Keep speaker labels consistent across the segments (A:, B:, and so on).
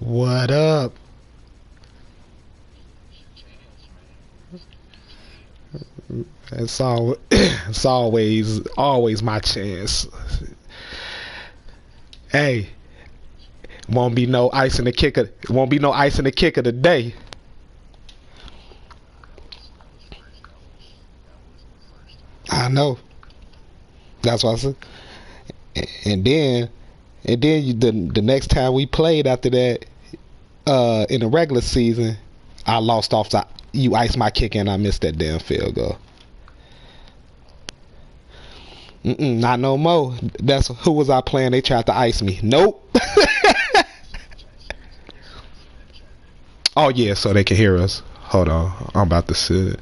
A: What up? It's always my chance. Hey, won't be no ice in the kicker. Won't be no ice in the kicker today. I know. That's what I said. And then, the next time we played after that, in the regular season, I lost off. You iced my kick and I missed that damn field goal. Not no more. That's who was I playing? They tried to ice me. Nope. Oh yeah, so they can hear us. Hold on, I'm about to sit.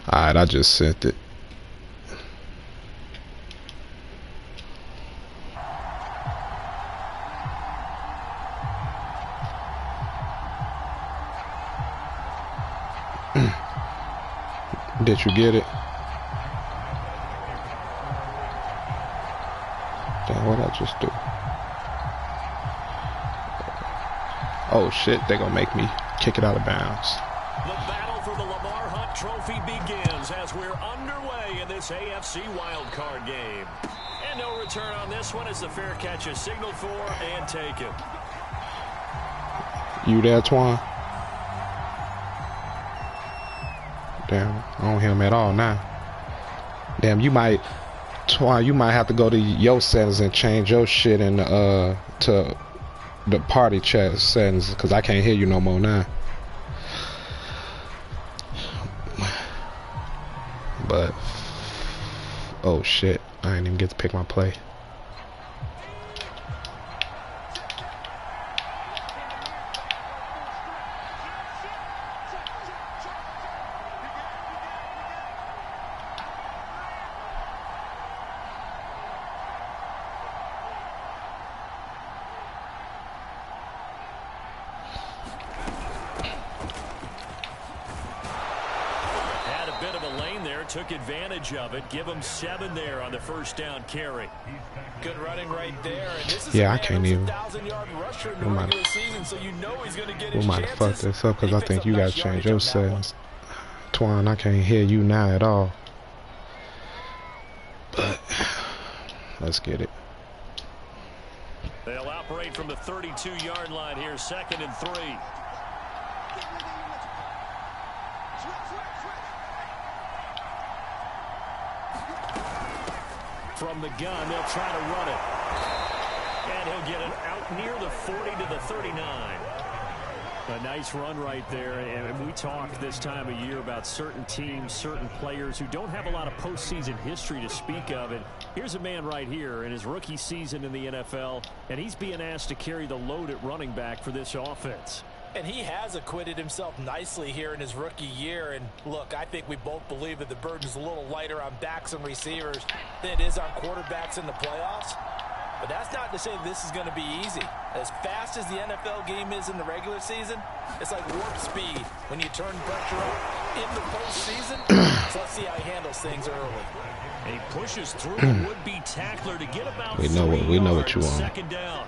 A: Alright, I just sent it. Did you get it? Damn, what I just do? Oh shit, they gonna make me kick it out of bounds.
B: The battle for the Lamar Hunt Trophy begins as we're underway in this AFC wildcard game. And no return on this one as the fair catch is signaled for and taken.
A: You there, Twan? Damn, I don't hear him at all now. Damn, Twan, you might have to go to your settings and change your shit in to the party chat settings, because I can't hear you no more now. But oh shit, I didn't even get to pick my play.
B: Took advantage of it. Give him 7 there on the first down carry. Good running right there. And this is
A: yeah, I can't even.
B: We might
A: have fucked this up because I think you gotta change your settings. Twan, I can't hear you now at all. But let's get it.
B: They'll operate from the 32-yard line here, 2nd and 3. From the gun, they'll try to run it. And he'll get it out near the 40 to the 39. A nice run right there. And we talk this time of year about certain teams, certain players who don't have a lot of postseason history to speak of. And here's a man right here in his rookie season in the NFL, and he's being asked to carry the load at running back for this offense.
C: And he has acquitted himself nicely here in his rookie year. And look, I think we both believe that the burden's a little lighter on backs and receivers than it is on quarterbacks in the playoffs. But that's not to say this is going to be easy. As fast as the NFL game is in the regular season, it's like warp speed when you turn pressure up in the postseason. So let's see how he handles things early.
B: And he pushes through a would-be tackler to get about
A: we know what you want.
B: Second down.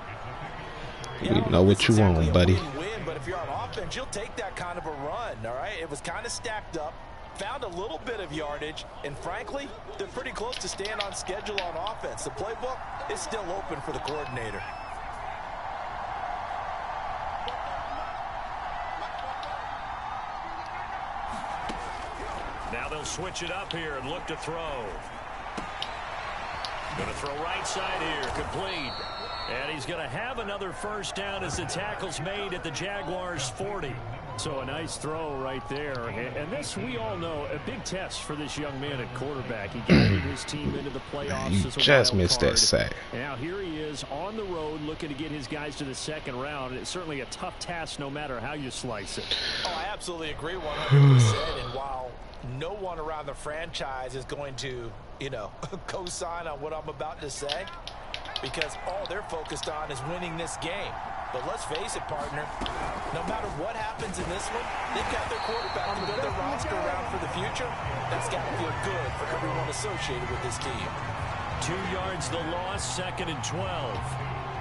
A: We know what you want, buddy.
C: But if you're on offense, you'll take that kind of a run, all right? It was kind of stacked up, found a little bit of yardage, and frankly, they're pretty close to staying on schedule on offense. The playbook is still open for the coordinator.
B: Now they'll switch it up here and look to throw. Going to throw right side here, complete. And he's going to have another first down as the tackle's made at the Jaguars' 40. So a nice throw right there. And this, we all know, a big test for this young man at quarterback. He guided his team into the playoffs.
A: You just missed that sack.
B: Now here he is on the road looking to get his guys to the second round. It's certainly a tough task no matter how you slice it.
C: Oh, I absolutely agree 100%. And while no one around the franchise is going to, co-sign on what I'm about to say, because all they're focused on is winning this game. But let's face it, partner, no matter what happens in this one, they've got their quarterback to build their roster around for the future. That's got to feel good for everyone associated with this team.
B: 2 yards the loss, 2nd and 12.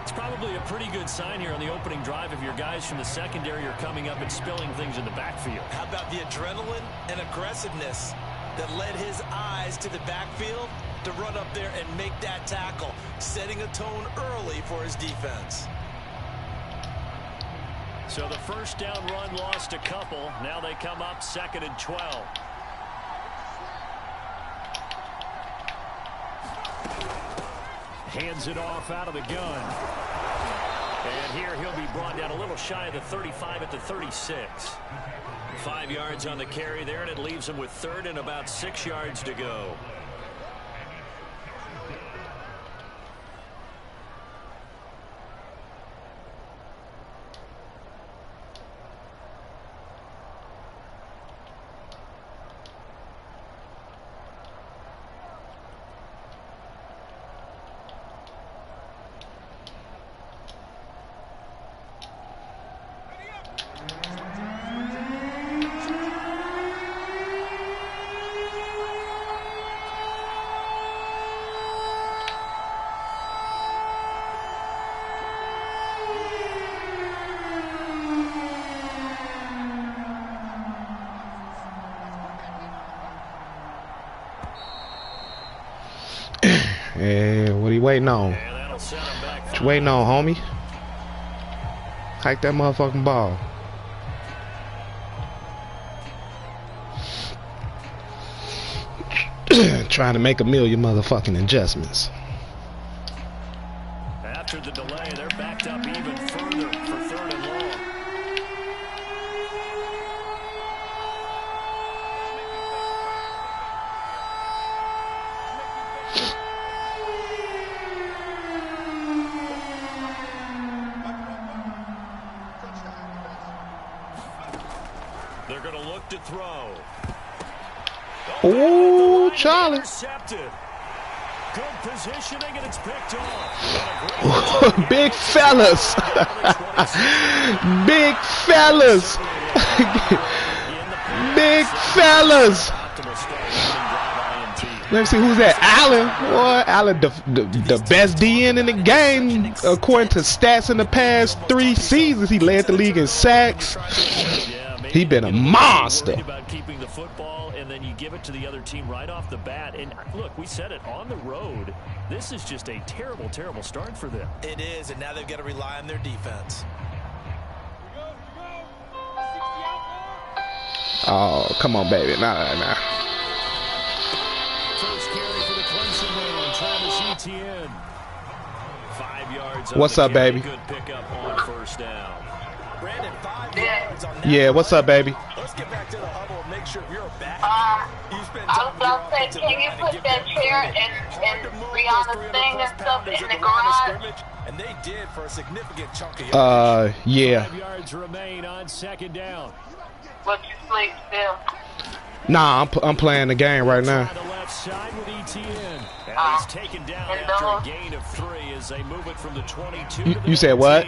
B: It's probably a pretty good sign here on the opening drive if your guys from the secondary are coming up and spilling things in the backfield.
C: How about the adrenaline and aggressiveness that led his eyes to the backfield to run up there and make that tackle, setting a tone early for his defense.
B: So the first down run lost a couple. Now they come up 2nd and 12. Hands it off out of the gun. And here he'll be brought down a little shy of the 35 at the 36. 5 yards on the carry there, and it leaves him with 3rd and about 6 yards to go.
A: Yeah, what are you waiting on? What you waiting on, homie? Hike that motherfucking ball. Trying to make a million motherfucking adjustments.
B: After the delay, they're backed up even further for 3rd and long. They're going to look to throw.
A: Oh, Charlie.
B: Intercepted. Good positioning, and it's picked off.
A: Big fellas. Big fellas. Big fellas. Let me see who's that. Allen. Boy, Allen, the best DN in the game. According to stats in the past 3 seasons, he led the league in sacks. He been a monster.
B: About keeping the football, and then you give it to the other team right off the bat. And look, we said it on the road. This is just a terrible, terrible start for them.
C: It is, and now they've got to rely on their defense.
A: Oh, come on, baby. Nah.
B: First carry for the Clemson man, Travis Etienne. 5 yards.
A: What's up, baby?
B: Good pickup on first down.
C: Brandon, 5 yards on that.
A: Yeah, what's up, baby?
C: Let's get back to the huddle and make sure you're back.
D: I was about to say, can you put that chair and Rihanna's thing and stuff in the garage?
C: And they did for a significant chunk of yards.
A: Yeah.
B: 5 yards remain on 2nd down.
D: What you sleep still?
A: Nah, I'm playing the game right now.
B: The left side with Etienne. And he's taken down after a gain of 3 as they move it from the 22 to the
A: You said what?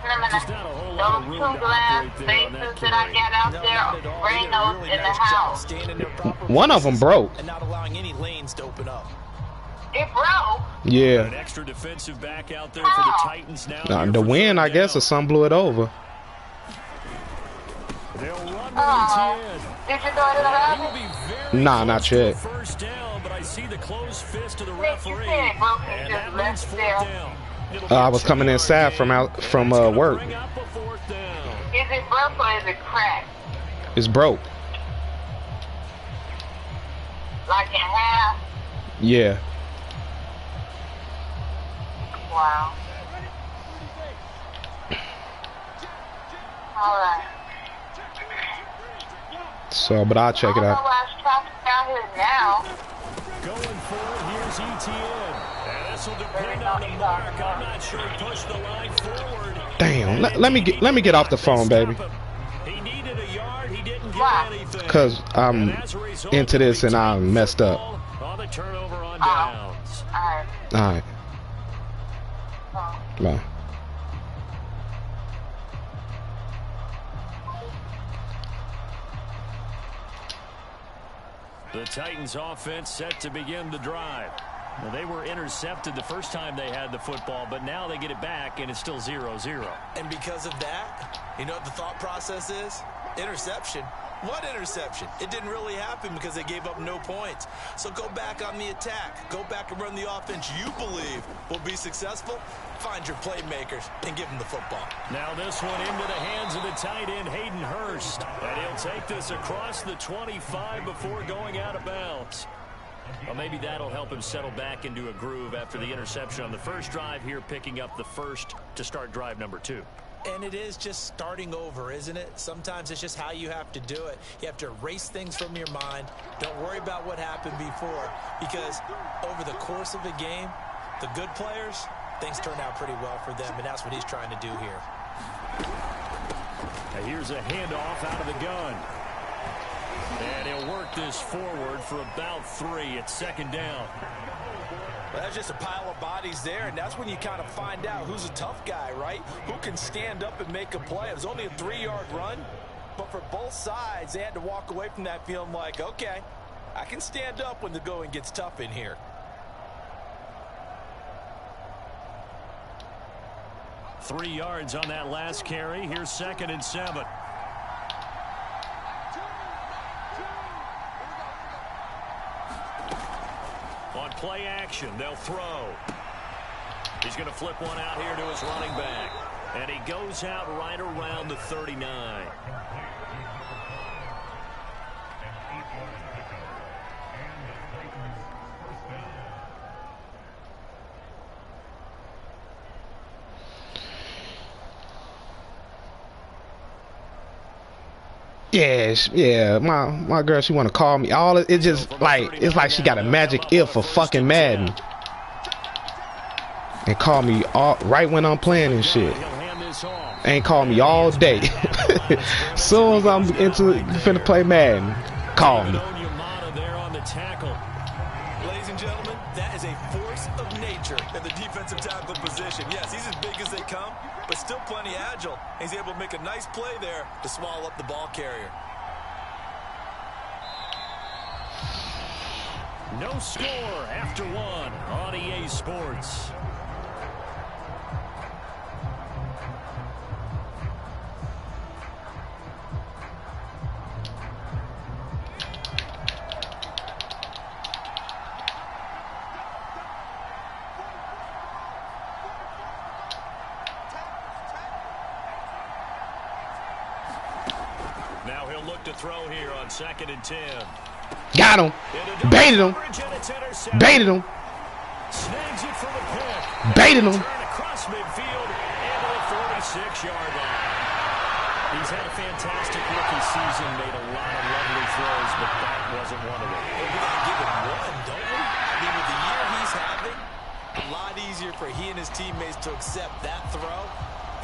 D: Those 2 glass spaces that I got out there, bring those in the house.
A: One of them broke.
C: And not allowing any lanes to open up.
D: It broke.
A: Yeah.
B: An extra defensive back out there for the Titans now.
A: Nah, the wind, I guess, or some blew it over.
B: They'll run with Etienne.
D: Did you throw it in the house?
A: Nah, not yet.
B: First down, but I see the closed fist of the referee.
D: It broke and
B: And
D: just
B: that
D: left
B: means
D: it
B: 4th
D: there.
B: down.
A: I was coming inside from work.
B: Is
D: it broke or is it cracked?
A: It's broke.
D: Like in half?
A: Yeah.
D: Wow. Alright.
A: So, but I'll check it
D: I don't know
A: out.
D: why it's traffic down here now.
B: Going forward, here's Etienne. And this will depend on the mark. I'm not sure he pushed the line forward.
A: Damn. Let me get off the phone, baby.
B: He needed a yard. He didn't get anything.
A: Cause I'm into this and I messed up.
B: On the turnover on downs.
D: Alright.
A: All right. Come on.
B: The Titans offense set to begin the drive. Well, they were intercepted the first time they had the football, but now they get it back, and it's still 0-0.
C: And because of that, you know what the thought process is? Interception. What interception? It didn't really happen because they gave up no points. So go back on the attack. Go back and run the offense you believe will be successful. Find your playmakers and give them the football.
B: Now this one into the hands of the tight end, Hayden Hurst. And he'll take this across the 25 before going out of bounds. Well, maybe that'll help him settle back into a groove after the interception on the first drive here, picking up the first to start drive number 2.
C: And it is just starting over, isn't it? Sometimes it's just how you have to do it. You have to erase things from your mind. Don't worry about what happened before, because over the course of a game, the good players, things turn out pretty well for them, and that's what he's trying to do here.
B: Now here's a handoff out of the gun. And he'll work this forward for about 3 at second down.
C: Well, that's just a pile of bodies there, and that's when you kind of find out who's a tough guy, right? Who can stand up and make a play. It was only a 3-yard run, but for both sides, they had to walk away from that feeling like, okay, I can stand up when the going gets tough in here.
B: Three yards on that last carry. Here's 2nd and 7. On play action, they'll throw. He's going to flip one out here to his running back. And he goes out right around the 39.
A: Yeah, my girl, she want to call me. All it just like it's like she got a magic ear for fucking Madden, and call me all right when I'm playing and shit. Ain't call me all day. Soon as I'm finna play Madden, call me.
C: Ladies and gentlemen, that is a force of nature in the defensive tackle position. Yes, he's as big as they come, but still plenty agile. He's able to make a nice play there to swallow up the ball carrier.
B: No score after 1 on EA Sports. Now he'll look to throw here on 2nd and 10.
A: Got him. Baited him. Baited him.
B: Snags it from the pick.
A: Baited him.
B: Across midfield and to the 46-yard line. He's had a fantastic rookie season, made a lot of lovely throws, but that wasn't one of them.
C: We got to give him one, don't we? I mean, with the year he's having, a lot easier for he and his teammates to accept that throw,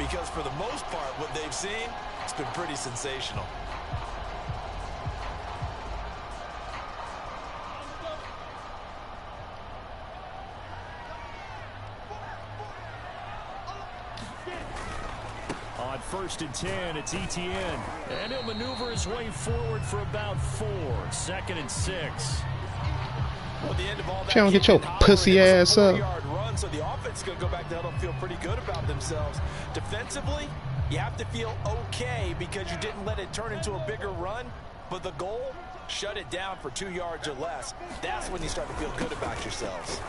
C: because for the most part, what they've seen, it's been pretty sensational.
B: On 1st and 10, it's Etienne. And he'll maneuver his way forward for about 4. 2nd and 6.
C: Well, the end of all that,
A: She don't get your pussy ass up.
C: Run, so the offense is going to go back to help them feel pretty good about themselves. Defensively, you have to feel okay because you didn't let it turn into a bigger run. But the goal, shut it down for 2 yards or less. That's when you start to feel good about yourselves.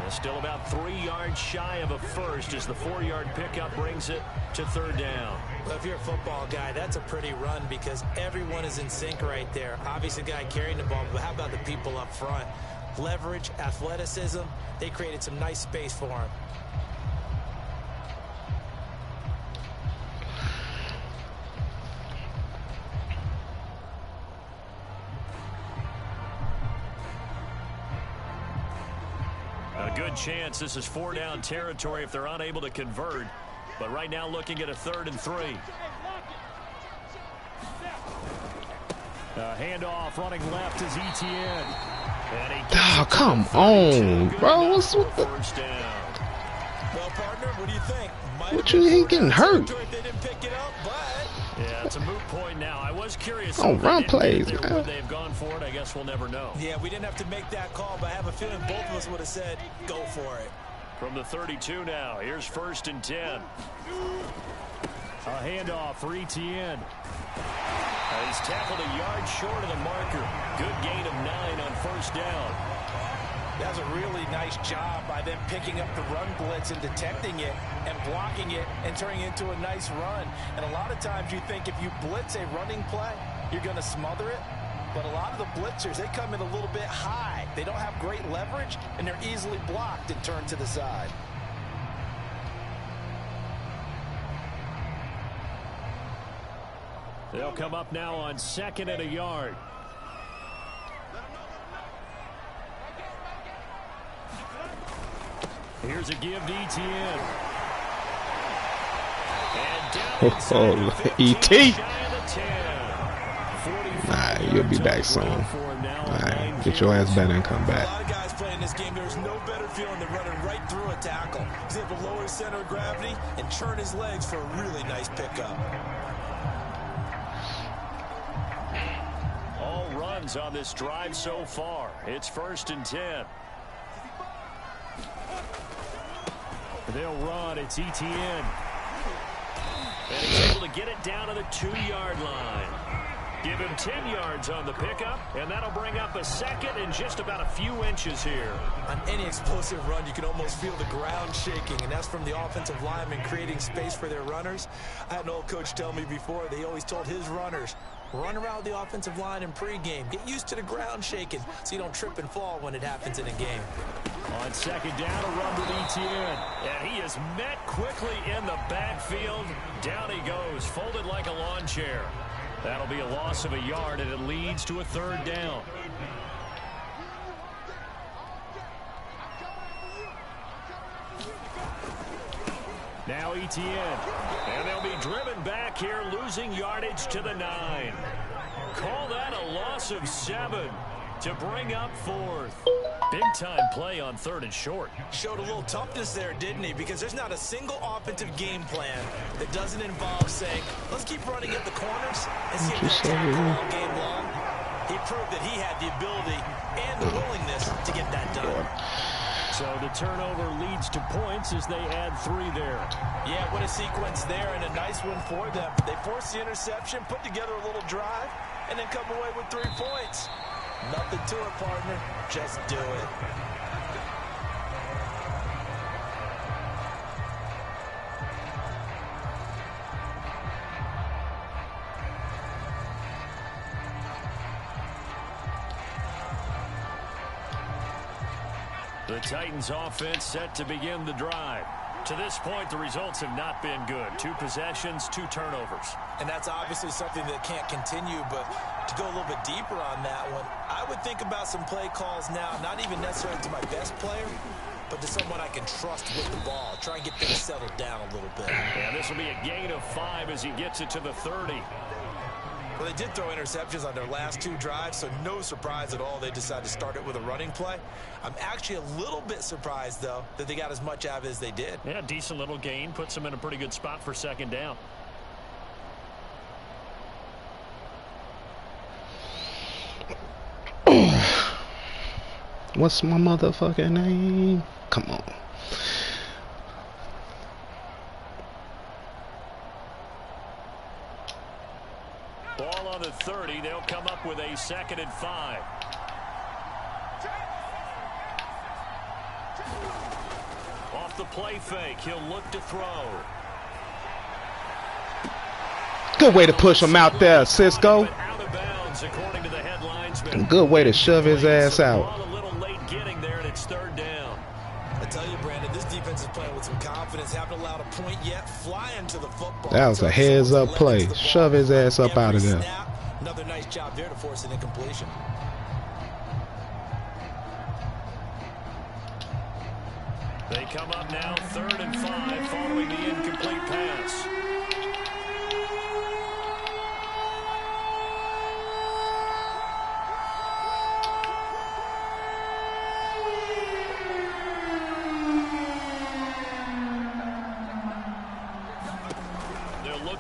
B: Still about 3 yards shy of a first as the 4-yard pickup brings it to 3rd down.
C: Well, if you're a football guy, that's a pretty run because everyone is in sync right there. Obviously, the guy carrying the ball, but how about the people up front? Leverage, athleticism, they created some nice space for him.
B: A good chance this is 4-down territory if they're unable to convert. But right now looking at a 3rd and 3. Handoff running left is Etienne.
A: Oh, come on, bro. What's with the...
B: First down.
C: Well, partner, what do you think?
A: What you ain't getting hurt?
C: If they didn't pick it up, but
B: Yeah, it's a moot point now. I was curious.
A: Oh,
B: if they
A: run
B: didn't get it
A: plays,
B: there,
A: man.
B: would they have gone for it? I guess we'll never know.
C: yeah, we didn't have to make that call, but I have a feeling both of us would have said, go for it.
B: From the 32 now, here's 1st and 10. A handoff for Etienne. He's tackled a yard short of the marker. Good gain of 9 on 1st down.
C: That's a really nice job by them picking up the run blitz and detecting it and blocking it and turning it into a nice run. And a lot of times you think if you blitz a running play, you're going to smother it. But a lot of the blitzers, they come in a little bit high. They don't have great leverage, and they're easily blocked and turned to the side.
B: They'll come up now on 2nd and a yard. Here's a give to Etienne. And down
A: E.T. Nah, you'll be back soon. Alright, get your ass better and come back.
C: A lot of guys playing this game, there's no better feeling than running right through a tackle. He's able to lower his center of gravity and churn his legs for a really nice pickup.
B: All runs on this drive so far. It's 1st and 10. They'll run. It's Etienne. And he's able to get it down to the 2-yard line. Give him 10 yards on the pickup, and that'll bring up a 2nd and just about a few inches here.
C: On any explosive run, you can almost feel the ground shaking, and that's from the offensive linemen creating space for their runners. I had an old coach tell me before, they always told his runners, run around the offensive line in pregame. Get used to the ground shaking so you don't trip and fall when it happens in a game.
B: On 2nd down, a run with Etienne. And he is met quickly in the backfield. Down he goes, folded like a lawn chair. That'll be a loss of a yard, and it leads to a 3rd down. Now Etienne. And they'll be driven back here, losing yardage to the 9. Call that a loss of 7 to bring up 4th. Big-time play on 3rd and short.
C: Showed a little toughness there, didn't he? Because there's not a single offensive game plan that doesn't involve saying, let's keep running at the corners and see if they'll tackle all game long. He proved that he had the ability and the willingness to get that done.
B: So the turnover leads to points as they add 3 there.
C: Yeah, what a sequence there, and a nice one for them. They forced the interception, put together a little drive, and then come away with 3 points. Nothing to it, partner. Just do it.
B: The Titans offense set to begin the drive. To this point, the results have not been good. 2 possessions, 2 turnovers.
C: And that's obviously something that can't continue, but to go a little bit deeper on that one, I would think about some play calls now, not even necessarily to my best player, but to someone I can trust with the ball. Try and get things settled down a little bit.
B: And this will be a gain of 5 as he gets it to the 30.
C: Well, they did throw interceptions on their last 2 drives, so no surprise at all they decided to start it with a running play. I'm actually a little bit surprised, though, that they got as much out of it as they did.
B: Yeah, decent little gain. Puts them in a pretty good spot for 2nd down.
A: What's my motherfucking name? Come on.
B: Ball on the 30. They'll come up with a 2nd and 5. Off the play fake, he'll look to throw.
A: Good way to push him out there, Cisco.
B: Out of bounds, according to the headlines.
A: Good way to shove his ass out.
B: A little late getting there, and it's 3rd down.
C: I tell you, Brandon, this defense is playing with some confidence. Haven't allowed a point yet. Flying to the football.
A: That was a heads-up play. Shove his ass up out of there.
C: Another nice job there to force an incompletion.
B: They come up now 3rd and 5 following the incomplete pass.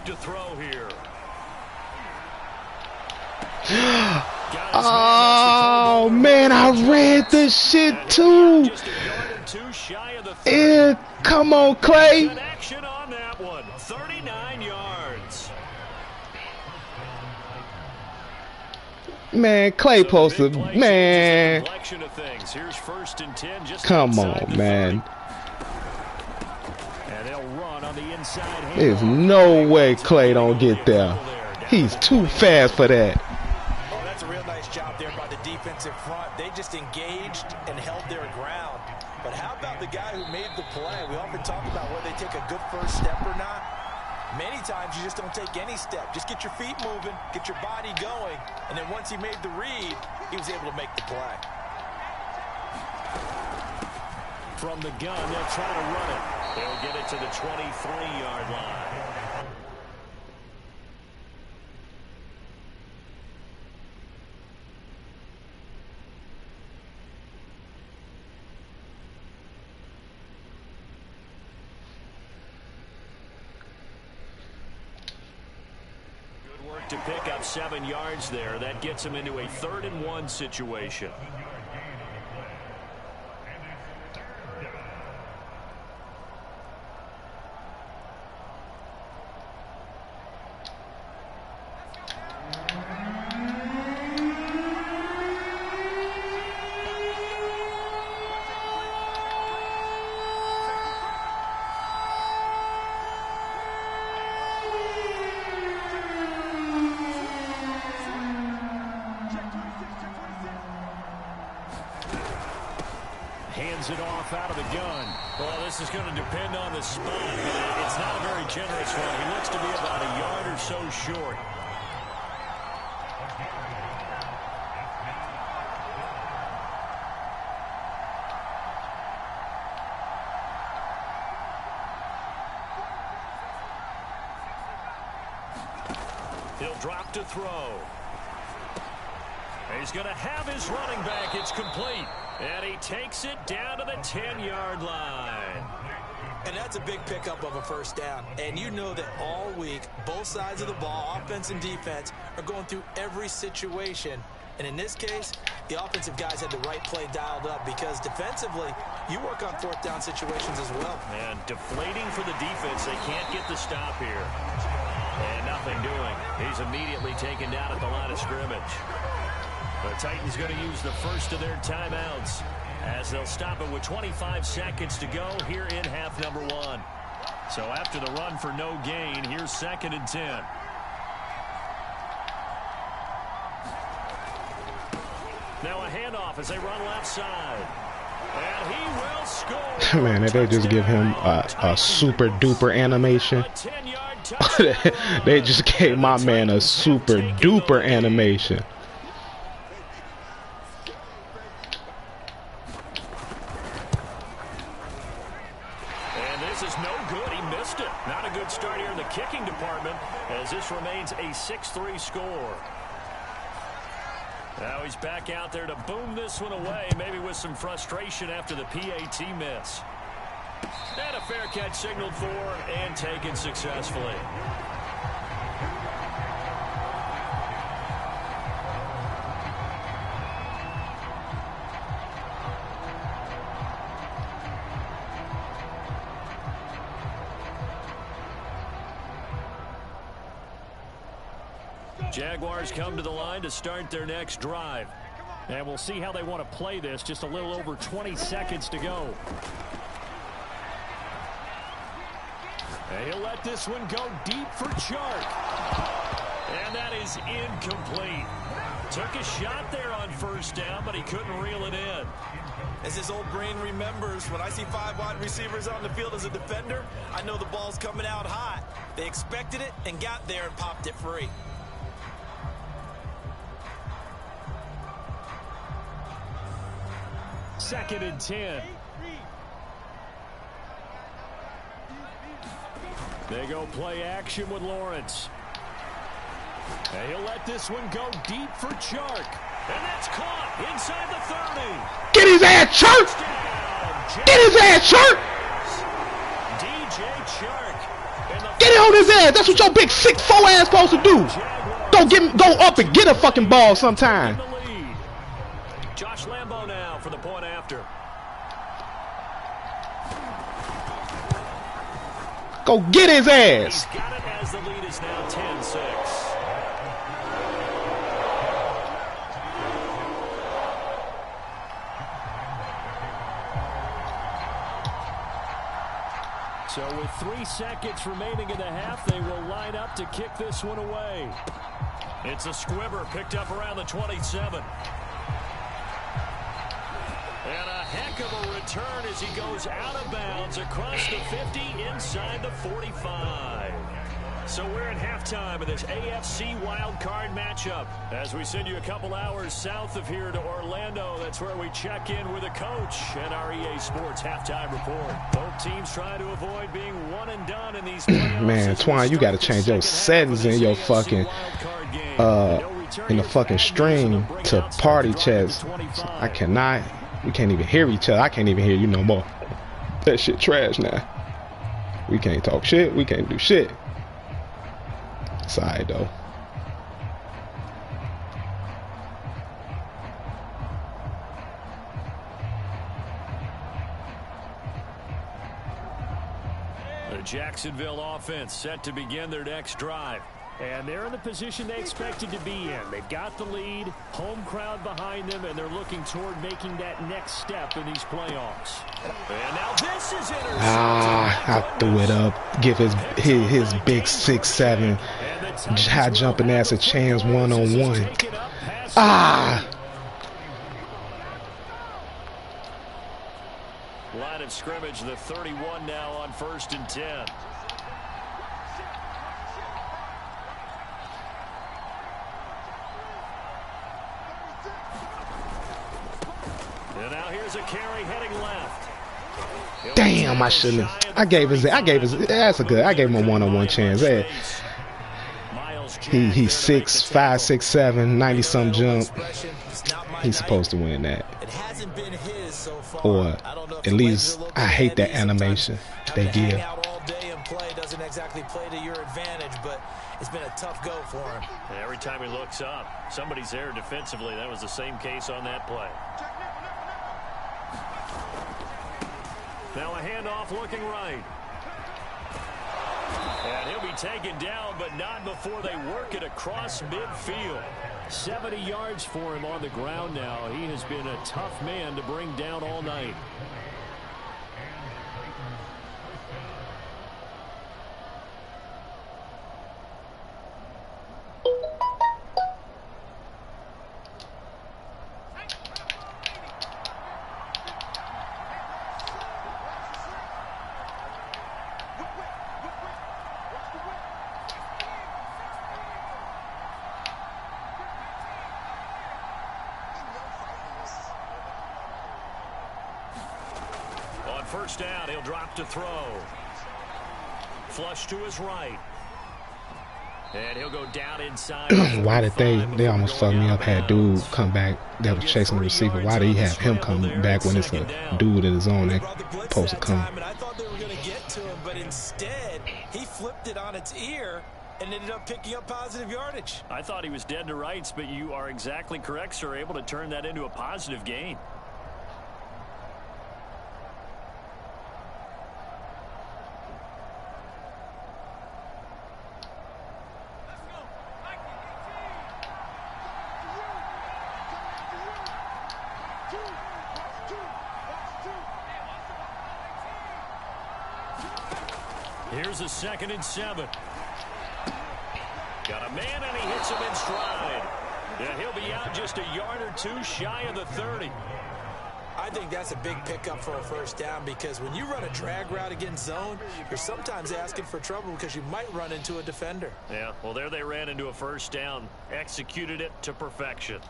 B: drop to throw here.
A: Oh man, I read the shit too. Yeah, come on, Clay.
B: Connection on that one. 39 yards.
A: Man, Clay posted. Man,
B: Here's 1st and 10. Just
A: come on, man.
B: And they'll run on the inside.
A: There's no way Clay don't get there. He's too fast for that.
C: Oh, that's a real nice job there by the defensive front. They just engaged and held their ground. But how about the guy who made the play? We often talk about whether they take a good first step or not. Many times you just don't take any step. Just get your feet moving, get your body going, and then once he made the read, he was able to make the play.
B: From the gun, they'll try to run it. They'll get it to the 23-yard line. To pick up 7 yards there. That gets him into a 3rd and 1 situation. Hands it off out of the gun. Well, this is going to depend on the spot. It's not a very generous one. He looks to be about a yard or so short. He'll drop to throw. He's going to have his running back. It's complete. And he takes it down to the 10-yard line.
C: And that's a big pickup of a first down. And you know that all week, both sides of the ball, offense and defense, are going through every situation. And in this case, the offensive guys had the right play dialed up because defensively, you work on 4th down situations as well.
B: And deflating for the defense. They can't get the stop here. And nothing doing. He's immediately taken down at the line of scrimmage. The Titans going to use the first of their timeouts as they'll stop it with 25 seconds to go here in half number 1. So after the run for no gain, here's 2nd and 10. Now a handoff as they run left side. And he will score.
A: Man, they just give him a super duper animation. They just gave my man a super duper animation.
B: Kicking department as this remains a 6-3 score. Now he's back out there to boom this one away, maybe with some frustration after the PAT miss. And a fair catch signaled for and taken successfully. Jaguars come to the line to start their next drive. And we'll see how they want to play this. Just a little over 20 seconds to go. And he'll let this one go deep for Chark. And that is incomplete. Took a shot there on 1st down, but he couldn't reel it in.
C: As his old brain remembers, when I see 5 wide receivers on the field as a defender, I know the ball's coming out hot. They expected it and got there and popped it free.
B: Second and 10. They go play action with Lawrence. And he'll let this one go deep for Chark. And that's caught inside the 30.
A: Get his ass, Chark! Get his ass, Chark!
B: DJ Chark.
A: Get it on his ass. That's what your big 6'4" ass supposed to do. Go up and get a fucking ball sometime.
B: Josh Lambo now for the point after.
A: Go get his ass.
B: He's got it as the lead is now 10-6. So with 3 seconds remaining in the half, they will line up to kick this one away. It's a squibber picked up around the 27. And a heck of a return as he goes out of bounds across the 50 inside the 45. So we're at halftime of this AFC wildcard matchup. As we send you a couple hours south of here to Orlando, that's where we check in with a coach and our EA Sports halftime report. Both teams try to avoid being one and done in these playoffs.
A: Man, Twine, you got to change your settings in your fucking in the fucking stream to party chats. I cannot. We can't even hear each other. I can't even hear you no more. That shit trash now. We can't talk shit. We can't do shit. It's alright though.
B: The Jacksonville offense set to begin their next drive. And they're in the position they expected to be in. They've got the lead, home crowd behind them, and they're looking toward making that next step in these playoffs. And now this is intercepted.
A: I threw it up. Give his big 6'7" high jumping ass a chance one-on-one.
B: Line of scrimmage, the 31 now on 1st and 10. And now here's a carry heading left.
A: Damn, I shouldn't have. I gave his. That's a good. I gave him a one-on-one chance. Hey, he's 6'5", 6'7", 90-some jump. He's supposed to win that. Or at least I hate that animation they give.
C: Doesn't exactly play to your advantage, but it's been a tough go for him.
B: And every time he looks up, somebody's there defensively. That was the same case on that play. Now a handoff looking right. And he'll be taken down, but not before they work it across midfield. 70 yards for him on the ground now. He has been a tough man to bring down all night. First down, he'll drop to throw. Flush to his right. And he'll go down inside.
A: Why did they almost fucked me up? Had dude come back that was chasing the receiver. Why did he have him come back when it's a dude in his own that supposed to come?
C: I thought they were going to get to him, but instead he flipped it on its ear and ended up picking up positive yardage.
B: I thought he was dead to rights, but you are exactly correct, sir. Able to turn that into a positive gain. Here's a 2nd and 7. Got a man, and he hits him in stride. And he'll be out just a yard or two shy of the 30.
C: I think that's a big pickup for a first down, because when you run a drag route against zone, you're sometimes asking for trouble because you might run into a defender.
B: Yeah, well, there they ran into a first down. Executed it to perfection.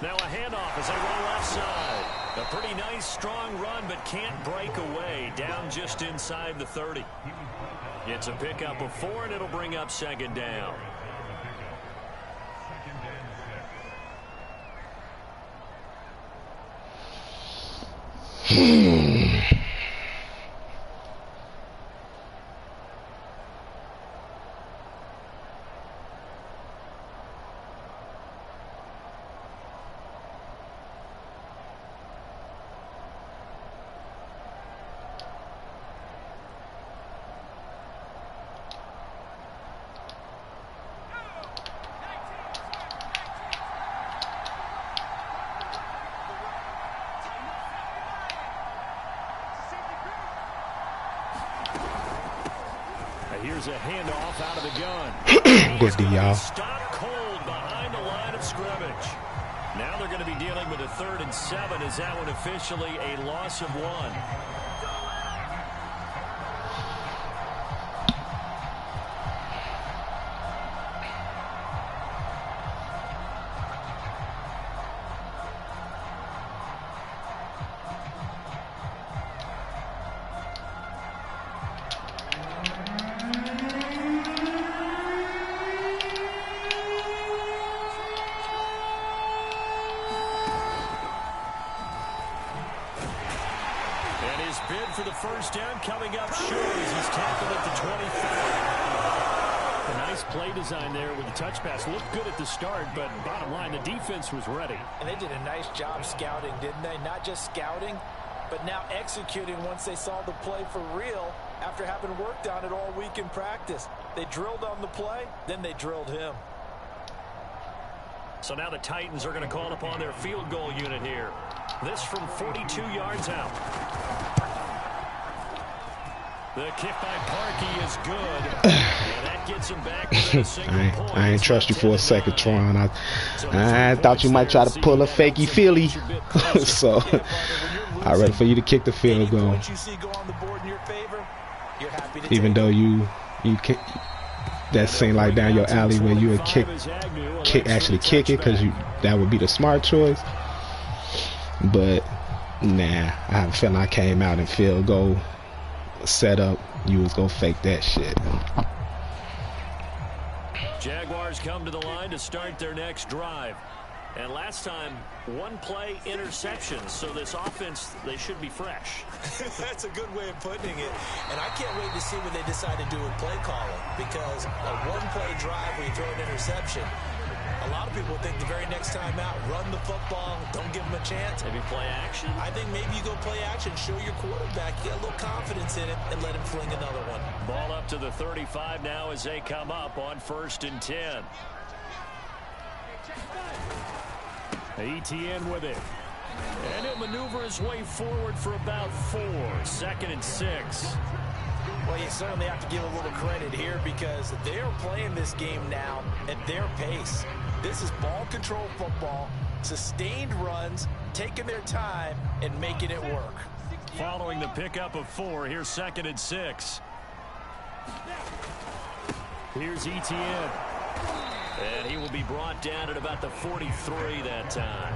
B: Now a handoff as they run left side. A pretty nice, strong run, but can't break away. Down just inside the 30. It's a pickup of 4, and it'll bring up second down. Here's a handoff out of the gun.
A: Good D, y'all.
B: Stop cold behind the line of scrimmage. Now they're going to be dealing with a 3rd and 7. Is that one officially a loss of 1? For the first down coming up short as he's tackled at the 25. A nice play design there with the touch pass. Looked good at the start, but bottom line, the defense was ready.
C: And they did a nice job scouting, didn't they? Not just scouting, but now executing once they saw the play for real after having worked on it all week in practice. They drilled on the play, then they drilled him.
B: So now the Titans are going to call upon their field goal unit here. This from 42 yards out. The kick by Parkey is good. And that gets him back within a single point.
A: I ain't trust you for a second, Tron. I thought you might try to pull a fakey Philly. So I ready for you to kick the field goal. Even though you can't, that seemed like down your alley where you would actually kick it, because that would be the smart choice. But nah, I have a feeling I came out and field goal set up, you was gonna fake that shit.
B: Jaguars come to the line to start their next drive. And last time, 1 play interception. So this offense, they should be fresh.
C: That's a good way of putting it. And I can't wait to see what they decide to do with play calling. Because a 1-play drive where you throw an interception, a lot of people think the very next time out, run the football, don't give them a chance.
B: Maybe play action?
C: I think maybe you go play action, show your quarterback, get a little confidence in it, and let him fling another one.
B: Ball up to the 35 now as they come up on 1st and 10. ETN with it. And he'll maneuver his way forward for about 4. 2nd and 6.
C: Well, you certainly have to give a little credit here because they are playing this game now at their pace. This is ball control football, sustained runs, taking their time, and making it work.
B: Following the pickup of 4, here's 2nd and 6. Here's ETN. And he will be brought down at about the 43 that time.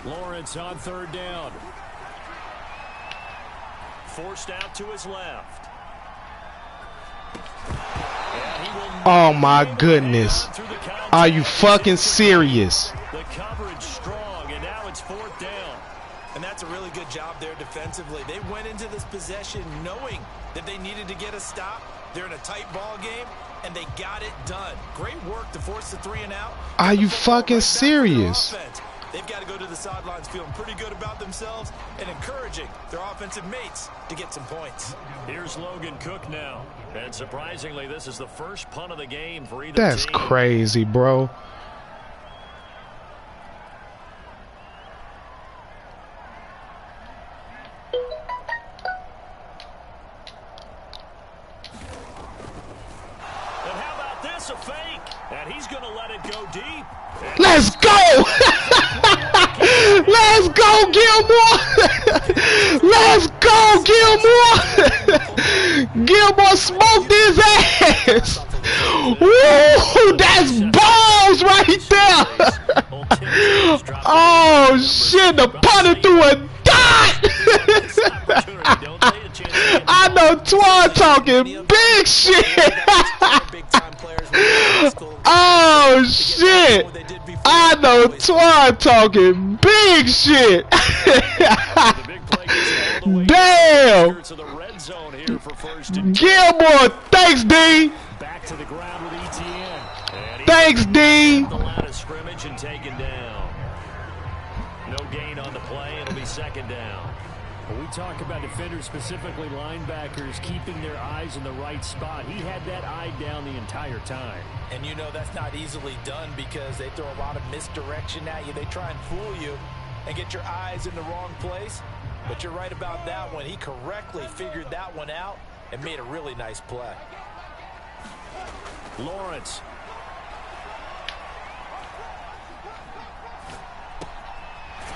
B: Lawrence on 3rd down. Forced out to his left.
A: Oh my goodness. Are you fucking serious?
B: The coverage strong, and now it's 4th down.
C: And that's a really good job there defensively. They went into this possession knowing that they needed to get a stop. They're in a tight ball game, and they got it done. Great work to force the 3 and out.
A: Are you fucking serious?
C: They've got to go to the sidelines feeling pretty good about themselves and encouraging their offensive mates to get some points.
B: Here's Logan Cook now. And surprisingly, this is the first punt of the game for either
A: That's
B: team.
A: crazy, bro.
B: And he's going to let it go deep.
A: Let's go! Let's go, Gilmore! Let's go, Gilmore! Gilmore smoked his ass! Woo! That's balls right there! Oh shit! The punter threw a dot! I know Twan talking big shit! Oh shit! I know Twan talking big shit! Damn! Gilmore, thanks, D!
B: Back to the ground with ETN.
A: Thanks, D!
B: The line of scrimmage and taken down. No gain on the play. It'll be second down. When we talk about defenders, specifically linebackers, keeping their eyes in the right spot, he had that eye down the entire time.
C: And you know that's not easily done because they throw a lot of misdirection at you. They try and fool you and get your eyes in the wrong place. But you're right about that one. He correctly figured that one out and made a really nice play.
B: Lawrence.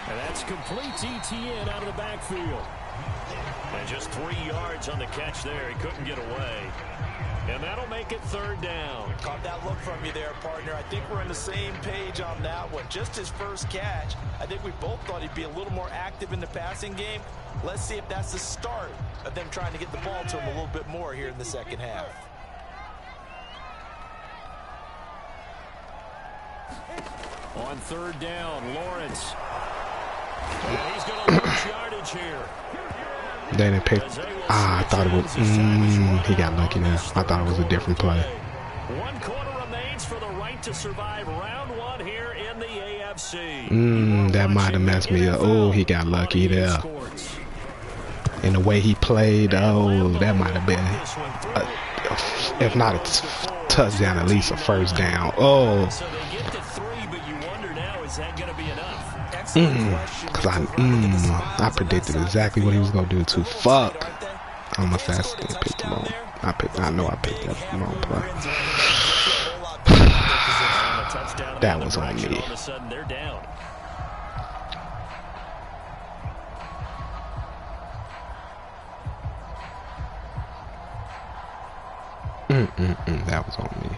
B: And that's complete ETN out of the backfield. And just 3 yards on the catch there. He couldn't get away. And that'll make it third down.
C: Caught that look from you there, partner. I think we're on the same page on that one. Just his first catch. I think we both thought he'd be a little more active in the passing game. Let's see if that's the start of them trying to get the ball to him a little bit more here in the second half.
B: On third down, Lawrence. And he's going to lose yardage here.
A: They didn't pick. I thought it was. He got lucky now. I thought it was a different play.
B: 1 quarter remains for the right to survive round 1 here in the AFC.
A: That might have messed me up. Oh, he got lucky there. And the way he played, oh, that might have been, if not a touchdown, at least a first down. Oh.
B: So they get to 3, but you wonder now, is that going to be enough?
A: Because I predicted exactly what he was gonna do too. Fuck. I almost accidentally picked him wrong. I know I picked that wrong play. That was on me.
B: All of a sudden they're down.
A: That was on me.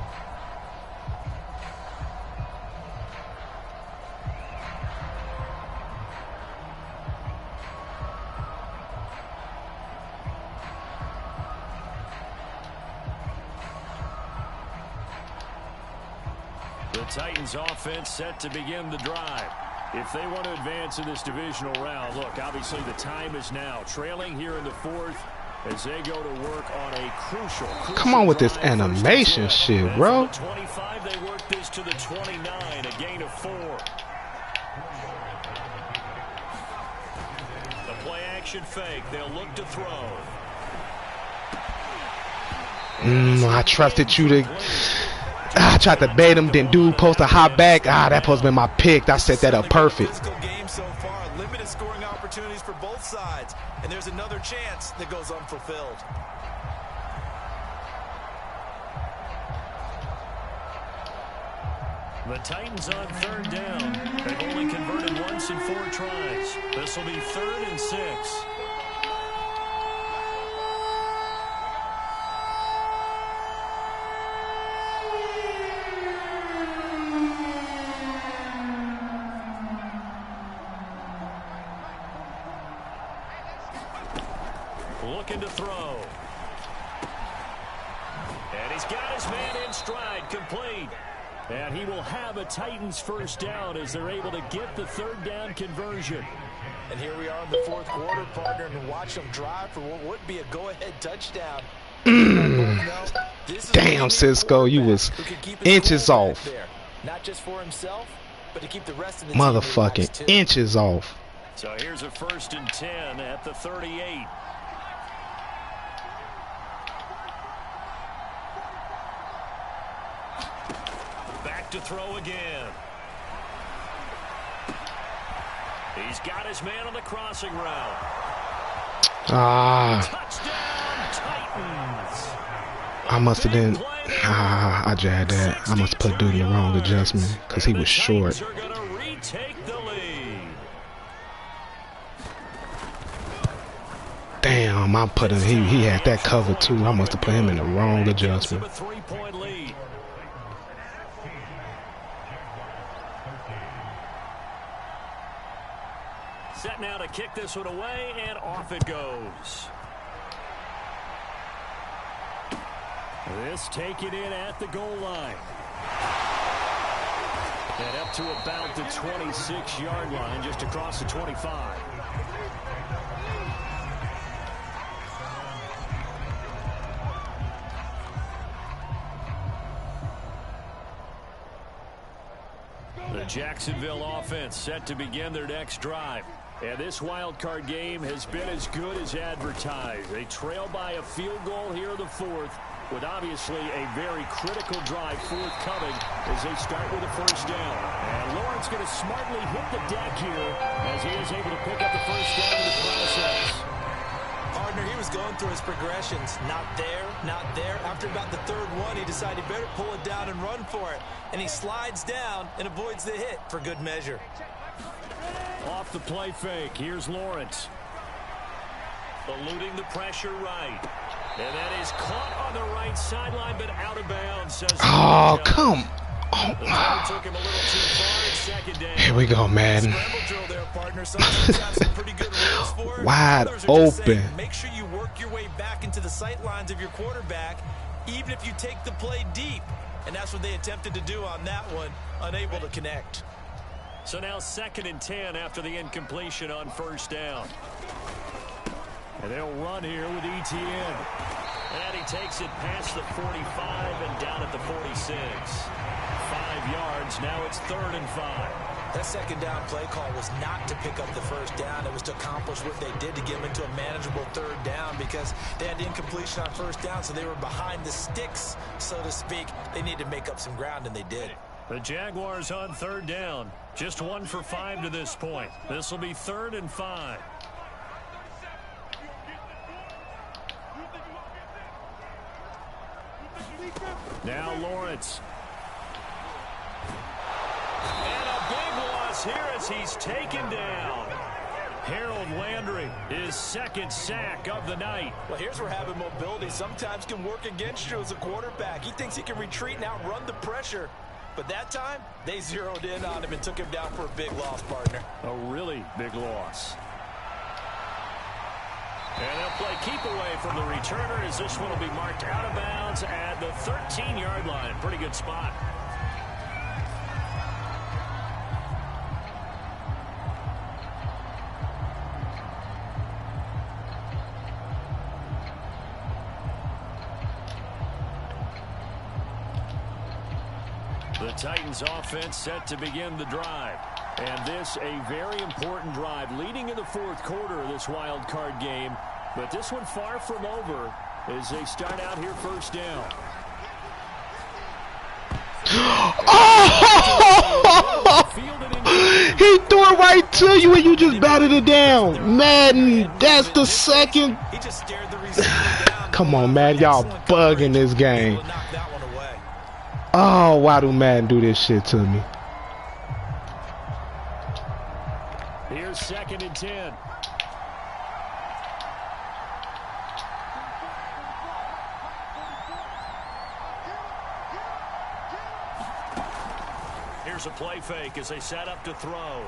B: The Titans offense set to begin the drive. If they want to advance in this divisional round, look, obviously the time is now. Trailing here in the 4th as they go to work on a crucial
A: Come on with this animation shit, bro.
B: 25, they work this to the 29, a gain of 4. The play action fake, they'll look to throw.
A: I trusted you to. I tried to bait him, then dude post a hop back. That supposed to be my pick. I set that up perfect.
C: Game so far, limited scoring opportunities for both sides, and there's another chance that goes unfulfilled.
B: The Titans on third down. They've only converted once in 4 tries. This will be 3rd and 6. Looking to throw. And he's got his man in stride, complete. And he will have a Titans first down as they're able to get the 3rd down conversion.
C: And here we are in the 4th quarter, partner, and watch them drive for what would be a go-ahead touchdown.
A: Damn, Cisco, you was inches off.
C: Not just for himself, but to keep the rest of the
A: motherfucking inches off.
B: So here's a 1st and 10 at the 38. Back to throw again. He's got his man on the crossing route.
A: Touchdown,
B: Titans.
A: I must have been. Ah, I jabbed that. I must put dude in the wrong adjustment because he was short. Damn, I'm putting he had that cover too. I must have put him in the wrong adjustment.
B: Set now to kick this one away, and off it goes. This taken in at the goal line. And up to about the 26-yard line, just across the 25. The Jacksonville offense set to begin their next drive. And this wild card game has been as good as advertised. They trail by a field goal here in the fourth, with obviously a very critical drive forthcoming as they start with a first down. And Lawrence going to smartly hit the deck here as he is able to pick up the first down in the process.
C: Partner, he was going through his progressions. Not there, not there. After about the third one, he decided he better pull it down and run for it. And he slides down and avoids the hit for good measure.
B: Off the play fake, here's Lawrence. Eluding the pressure right. And that is caught on the right sideline, but out of bounds.
A: Oh, come on. Here we go, man. Wide open.
C: Make sure you work your way back into the sight lines of your quarterback, even if you take the play deep. And that's what they attempted to do on that one, unable to connect.
B: So now 2nd and 10 after the incompletion on first down. And they'll run here with Etienne. And he takes it past the 45 and down at the 46. 5 yards. Now it's 3rd and 5.
C: That second down play call was not to pick up the first down. It was to accomplish what they did to get them into a manageable 3rd down because they had incompletion on first down, so they were behind the sticks, so to speak. They needed to make up some ground, and they did.
B: The Jaguars on 3rd down. Just 1 for 5 to this point. This will be 3rd and 5. Now Lawrence. And a big loss here as he's taken down. Harold Landry, his 2nd sack of the night.
C: Well, here's where having mobility sometimes can work against you as a quarterback. He thinks he can retreat and outrun the pressure. But that time, they zeroed in on him and took him down for a big loss, partner.
B: A really big loss. And they'll play keep away from the returner as this one will be marked out of bounds at the 13-yard line. Pretty good spot. The Titans offense set to begin the drive. And this a very important drive leading in the 4th quarter of this wild card game. But this one far from over as they start out here first down.
A: Oh! He threw it right to you and you just batted it down. Madden, that's the second.
C: He just stared the receiver down.
A: Come on, man. Y'all bugging this game. Oh, why do Madden do this shit to me?
B: Here's 2nd and 10. Here's a play fake as they set up to throw.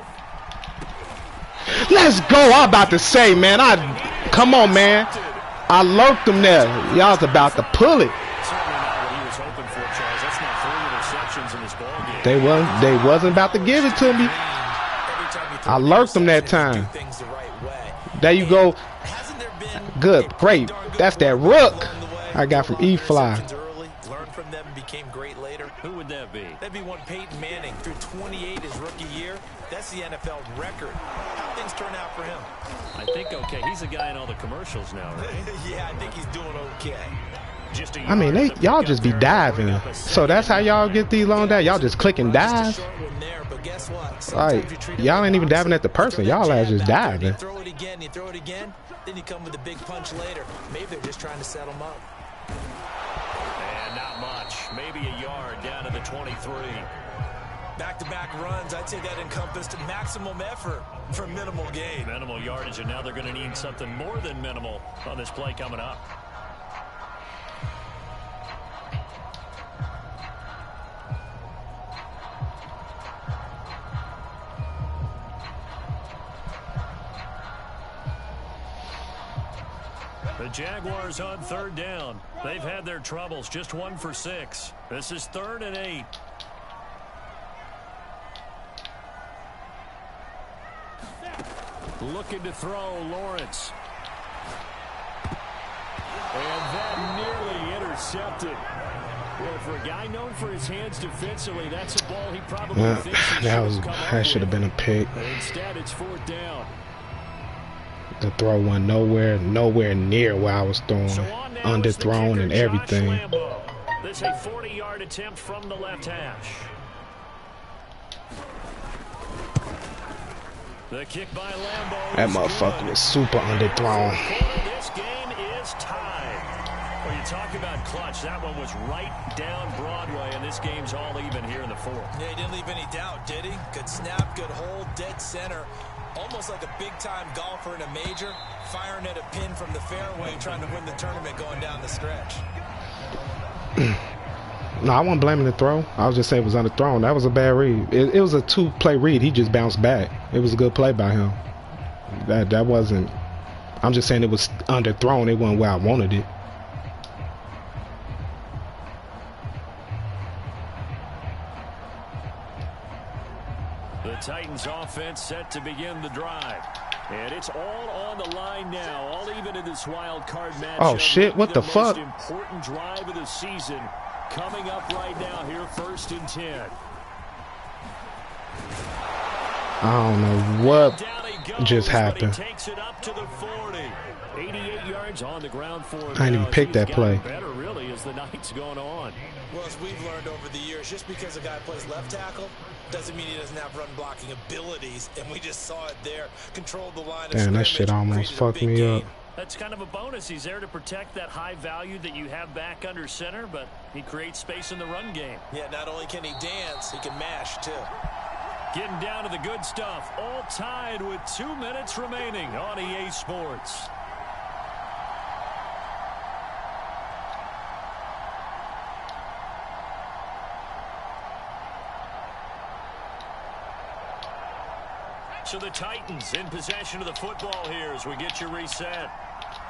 A: Let's go. I'm about to say, man. Come on, man. I lurked him there. Y'all's about to pull it. They wasn't about to give it to me. I lurked them that time. There you go. Good, great. That's that rook I got from E-Fly.
C: Learned from them and became great later.
B: Who would that be?
C: That'd be one Peyton Manning through 28 his rookie year. That's the NFL record. How things turn out for him?
B: I think okay. He's a guy in all the commercials now, right?
C: Yeah, I think he's doing okay.
A: I mean, y'all just be diving. So that's how y'all get these long dives. Y'all just click and dive. Like, y'all ain't even diving at the person. Y'all are just diving.
C: You throw it again, you throw it again, then you come with a big punch later. Maybe they're just trying to set them up.
B: And not not much. Maybe a yard down to the 23.
C: Back-to-back runs, I'd say that encompassed maximum effort for minimal gain.
B: Minimal yardage, and now they're going to need something more than minimal on this play coming up. The Jaguars on third down. They've had their troubles, just 1 for 6. This is 3rd and 8. Looking to throw, Lawrence. And that nearly intercepted. Well, for a guy known for his hands defensively, that's a ball he probably thinks
A: that should have been a pick.
B: Instead, it's 4th down.
A: The throw went nowhere near where I was throwing, underthrown and everything.
B: This is a 40-yard attempt from the left hash. The kick by Lambeau.
A: That motherfucker was super underthrown.
B: This game is tied. Well, you talk about clutch. That one was right down Broadway, and this game's all even here in the 4th.
C: Yeah, he didn't leave any doubt, did he? Good snap, good hold, dead center. Almost like a big-time golfer in a major, firing at a pin from the fairway, trying to win the tournament going down the stretch.
A: No, I wasn't blaming the throw. I was just saying it was underthrown. That was a bad read. It was a 2-play read. He just bounced back. It was a good play by him. That wasn't. I'm just saying it was underthrown. It wasn't where I wanted it.
B: The Titans offense set to begin the drive. And it's all on the line now, all even in this wild card matchup.
A: Oh shit, what the fuck?
B: Most important drive of the season coming up right now here, 1st and 10.
A: I don't know what just happened.
B: Takes it up to the 40. 88 yards on the ground for him.
A: I didn't even pick that play.
B: Better really as the night's going on.
C: Well, as we've learned over the years, just because a guy plays left tackle doesn't mean he doesn't have run blocking abilities, and we just saw it there. Controlled the line of
A: damn, that shit almost fucked me up.
B: That's kind of a bonus. He's there to protect that high value that you have back under center, but he creates space in the run game.
C: Yeah, not only can he dance, he can mash too.
B: Getting down to the good stuff. All tied with 2 minutes remaining on EA Sports. So the Titans in possession of the football here as we get you reset.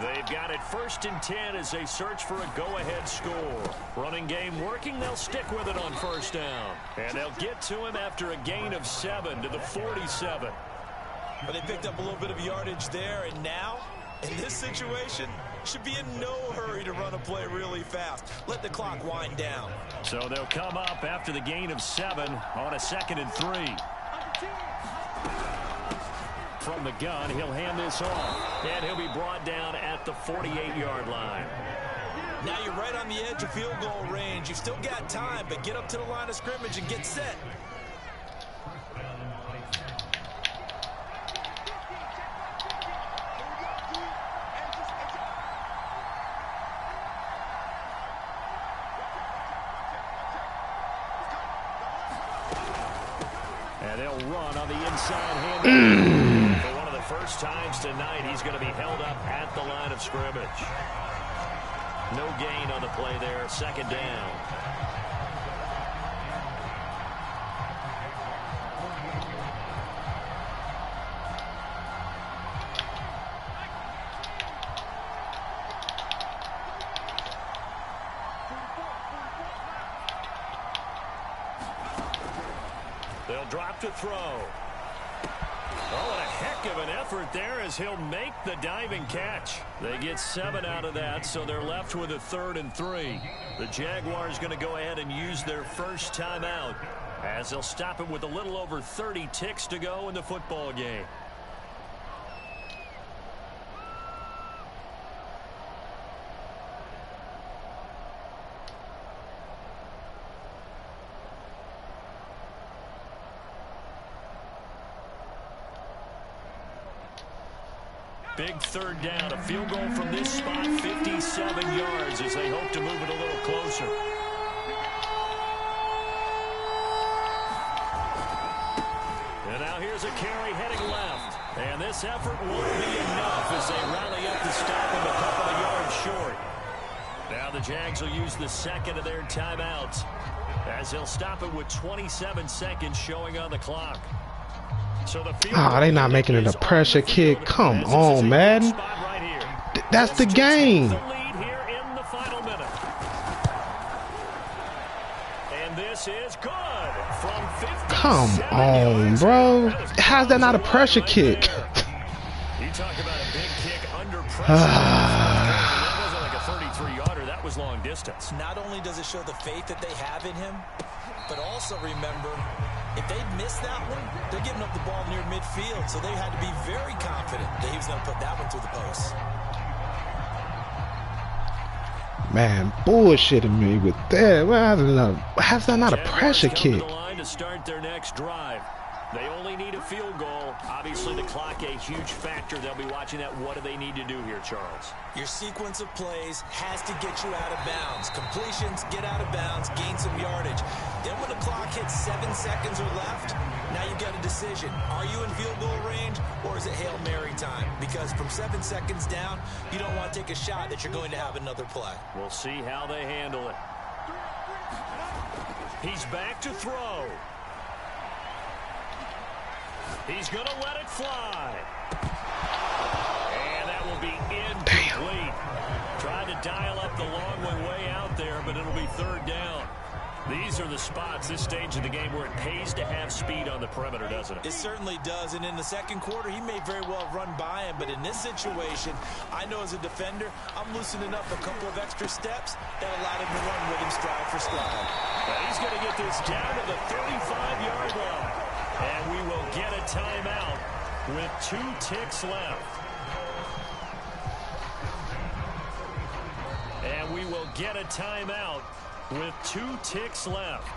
B: They've got it 1st and 10 as they search for a go-ahead score. Running game working. They'll stick with it on 1st down. And they'll get to him after a gain of 7 to the 47.
C: But they picked up a little bit of yardage there, and now, in this situation, should be in no hurry to run a play really fast. Let the clock wind down.
B: So they'll come up after the gain of 7 on a 2nd and 3. From the gun, he'll hand this off, and he'll be brought down at the 48-yard line.
C: Now you're right on the edge of field goal range. You've still got time, but get up to the line of scrimmage and get set.
B: And they'll run on the inside hand. For one of the first times tonight, he's going to be held up at the line of scrimmage. No gain on the play there, 2nd down. They'll drop to throw. Oh, and a heck of an effort there as he'll make the diving catch. They get 7 out of that, so they're left with a 3rd and 3. The Jaguars going to go ahead and use their first timeout as they'll stop it with a little over 30 ticks to go in the football game. Big 3rd down, a field goal from this spot, 57 yards as they hope to move it a little closer. Here's a carry heading left. And this effort won't be enough as they rally up to stop him a couple of yards short. Now the Jags will use the second of their timeouts as they'll stop it with 27 seconds showing on the clock. So the
A: they not making it a pressure kick. Come on, man. That's the game.
B: The lead here in the final minute. And this is good from 50.
A: Come on, bro. How's that not a pressure kick?
B: You talk about a big kick under pressure. That wasn't like a 33-yarder. That was long distance.
C: Not only does it show the faith that they have in him, but also remember, if they miss that one, they're giving up the ball near midfield, so they had to be very confident that he was going to put that one through the post.
A: Man, bullshitting me with that. How's that not a pressure kick?
B: The line to start their next drive. They only need a field goal. Obviously, the clock a huge factor. They'll be watching that. What do they need to do here, Charles?
C: Your sequence of plays has to get you out of bounds. Completions, get out of bounds, gain some yardage. Then when the clock hits 7 seconds or left, now you've got a decision. Are you in field goal range, or is it Hail Mary time? Because from 7 seconds down, you don't want to take a shot that you're going to have another play.
B: We'll see how they handle it. He's back to throw. He's going to let it fly. And that will be incomplete. Tried to dial up the long one way out there, but it'll be third down. These are the spots, this stage of the game, where it pays to have speed on the perimeter, doesn't it?
C: It certainly does, and in the second quarter, he may very well run by him, but in this situation, I know as a defender, I'm loosening up a couple of extra steps that allowed him to run with him stride for stride.
B: Now he's going to get this down to the 35-yard line, and we will get a timeout with 2 ticks left. And we will get a timeout with 2 ticks left.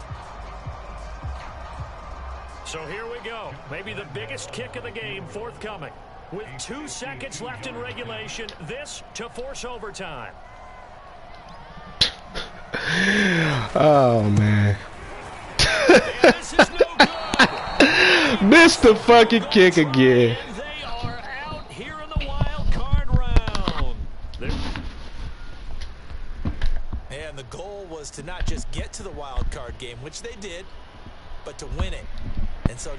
B: So here we go. Maybe the biggest kick of the game forthcoming. With 2 seconds left in regulation, this to force overtime.
A: Oh, man.
B: This is no good.
A: Missed the fucking kick again.
B: And they are out here in the wild card round.
C: And the goal was to not just get to the wild card game, which they did, but to win it. And so